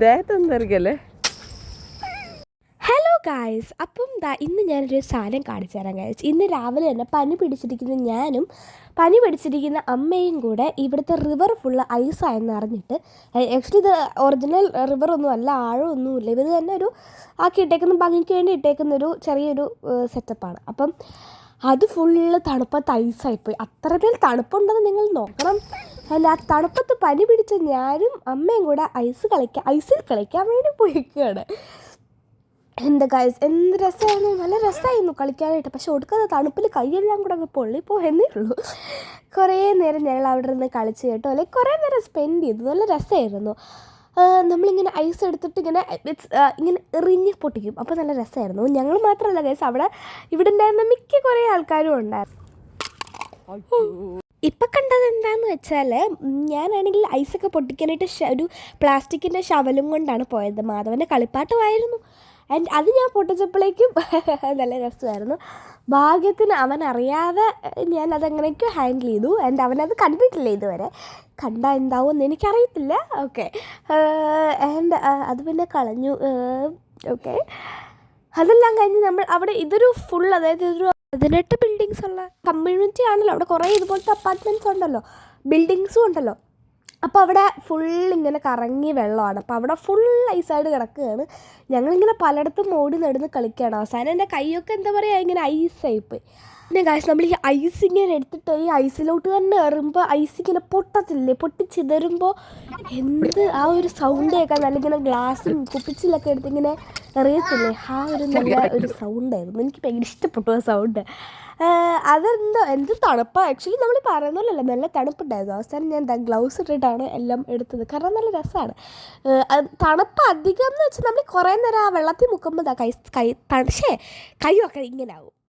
ദേഹത്തൊന്നും hello guys, അപ്പം ഇന്ന് ഞാനൊരു സാധനം കാണിച്ചു തരാം ഗായ്സ്. ഇന്ന് രാവിലെ തന്നെ പനി പിടിച്ചിരിക്കുന്ന ഞാനും പനി പിടിച്ചിരിക്കുന്ന അമ്മയും കൂടെ ഇവിടുത്തെ റിവർ ഫുള്ള് ഐസായെന്ന് അറിഞ്ഞിട്ട്, ആക്ച്വലി ഇത് ഒറിജിനൽ റിവറൊന്നും അല്ല, ആഴമൊന്നുമില്ല, ഇവർ തന്നെ ഒരു ആക്കിയിട്ടേക്കുന്ന ഭംഗിക്ക് വേണ്ടി ഇട്ടേക്കുന്നൊരു ചെറിയൊരു സെറ്റപ്പാണ്. അപ്പം അത് ഫുള്ള് തണുപ്പത്ത് ഐസായിപ്പോയി. അത്രമേൽ തണുപ്പുണ്ടെന്ന് നിങ്ങൾ നോക്കണം. അല്ല, ആ തണുപ്പത്ത് പനി പിടിച്ച ഞാനും അമ്മയും കൂടെ ഐസിൽ കളിക്കാൻ വേണ്ടി പോയിക്കുകയാണ്. എൻ്റെ ഗൈസ്, എന്ത് രസമായിരുന്നു, നല്ല രസമായിരുന്നു കളിക്കാനായിട്ട്. പക്ഷെ ഒടുക്കാതെ തണുപ്പിൽ കൈയെല്ലാം കൂടെ അങ്ങ് പൊള്ളിപ്പോയെന്നേ ഉള്ളൂ. കുറേ നേരം ഞങ്ങൾ അവിടെ നിന്ന് കളിച്ച് കേട്ടോ, അല്ലെങ്കിൽ കുറേ നേരം സ്പെൻഡ് ചെയ്തു. നല്ല രസമായിരുന്നു. നമ്മളിങ്ങനെ ഐസ് എടുത്തിട്ട് ഇങ്ങനെ എറിഞ്ഞ് പൊട്ടിക്കും. അപ്പോൾ നല്ല രസമായിരുന്നു. ഞങ്ങൾ മാത്രമല്ല ഗൈസ്, ഇവിടെ ഉണ്ടായിരുന്ന മിക്ക കുറേ ആൾക്കാരും ഉണ്ടായിരുന്നു. ഇപ്പം കണ്ടത് എന്താണെന്ന് വെച്ചാൽ, ഞാനാണെങ്കിൽ ഐസൊക്കെ പൊട്ടിക്കാനായിട്ട് ഒരു പ്ലാസ്റ്റിക്കിൻ്റെ ശവലും കൊണ്ടാണ് പോയത്. മാധവൻ്റെ കളിപ്പാട്ടമായിരുന്നു. ആൻഡ് അത് ഞാൻ പൊട്ടിച്ചപ്പോഴേക്കും നല്ല രസമായിരുന്നു. ഭാഗ്യത്തിന് അവനറിയാതെ ഞാൻ അതെങ്ങനെയൊക്കെ ഹാൻഡിൽ ചെയ്തു. ആൻഡ് അവനത് കണ്ടിട്ടില്ല ഇതുവരെ. കണ്ടാൽ എന്താവുമെന്ന് എനിക്കറിയത്തില്ല. ഓക്കെ, ആൻഡ് അത് പിന്നെ കളഞ്ഞു. ഓക്കെ, അതെല്ലാം കഴിഞ്ഞ് നമ്മൾ അവിടെ ഇതൊരു ഫുൾ, അതായത് ഇതൊരു 18 ബിൽഡിങ്സ് ഉള്ള കമ്മ്യൂണിറ്റി ആണല്ലോ. അവിടെ കുറേ ഇതുപോലത്തെ അപ്പാർട്ട്മെൻറ്റ്സ് ഉണ്ടല്ലോ, ബിൽഡിങ്സും ഉണ്ടല്ലോ. അപ്പോൾ അവിടെ ഫുൾ ഇങ്ങനെ കറങ്ങി വെള്ളമാണ്. അപ്പോൾ അവിടെ ഫുൾ ഐസായിട്ട് കിടക്കുകയാണ്. ഞങ്ങളിങ്ങനെ പലയിടത്തും ഓടി നടന്ന് കളിക്കുകയാണ്. അവസാനം എൻ്റെ കൈയൊക്കെ എന്താ പറയുക, ഇങ്ങനെ ഐസായിപ്പോയി. പിന്നെ ഗായ്സ്, നമ്മൾ ഈ ഐസ് ഇങ്ങനെ എടുത്തിട്ട് ഈ ഐസിലോട്ട് തന്നെ എറുമ്പോൾ ഐസ് ഇങ്ങനെ പൊട്ടിച്ചിതറുമ്പോൾ എന്ത് ആ ഒരു സൗണ്ട് കേൾക്കാൻ, നല്ല ഇങ്ങനെ ഗ്ലാസ്സും കുപ്പിച്ചിലൊക്കെ എടുത്ത് ഇങ്ങനെ എറിയത്തില്ലേ, ആ ഒരു നല്ല ഒരു സൗണ്ടായിരുന്നു. എനിക്ക് ഭയങ്കര ഇഷ്ടപ്പെട്ടു ആ സൗണ്ട്. എന്ത് തണുപ്പാണ്. ആക്ച്വലി നമ്മൾ പറയുന്നല്ലോ, നല്ല തണുപ്പുണ്ടായിരുന്നു. അവസാനം ഞാൻ ഗ്ലൗസ് ഇട്ടിട്ടാണ് എല്ലാം എടുത്തത്, കാരണം നല്ല രസമാണ്. തണുപ്പ് അധികം എന്ന് വെച്ചാൽ നമ്മൾ കുറേ നേരം ആ വെള്ളത്തിൽ മുക്കുമ്പോൾ കൈയൊക്കെ ഇങ്ങനെ ആവും.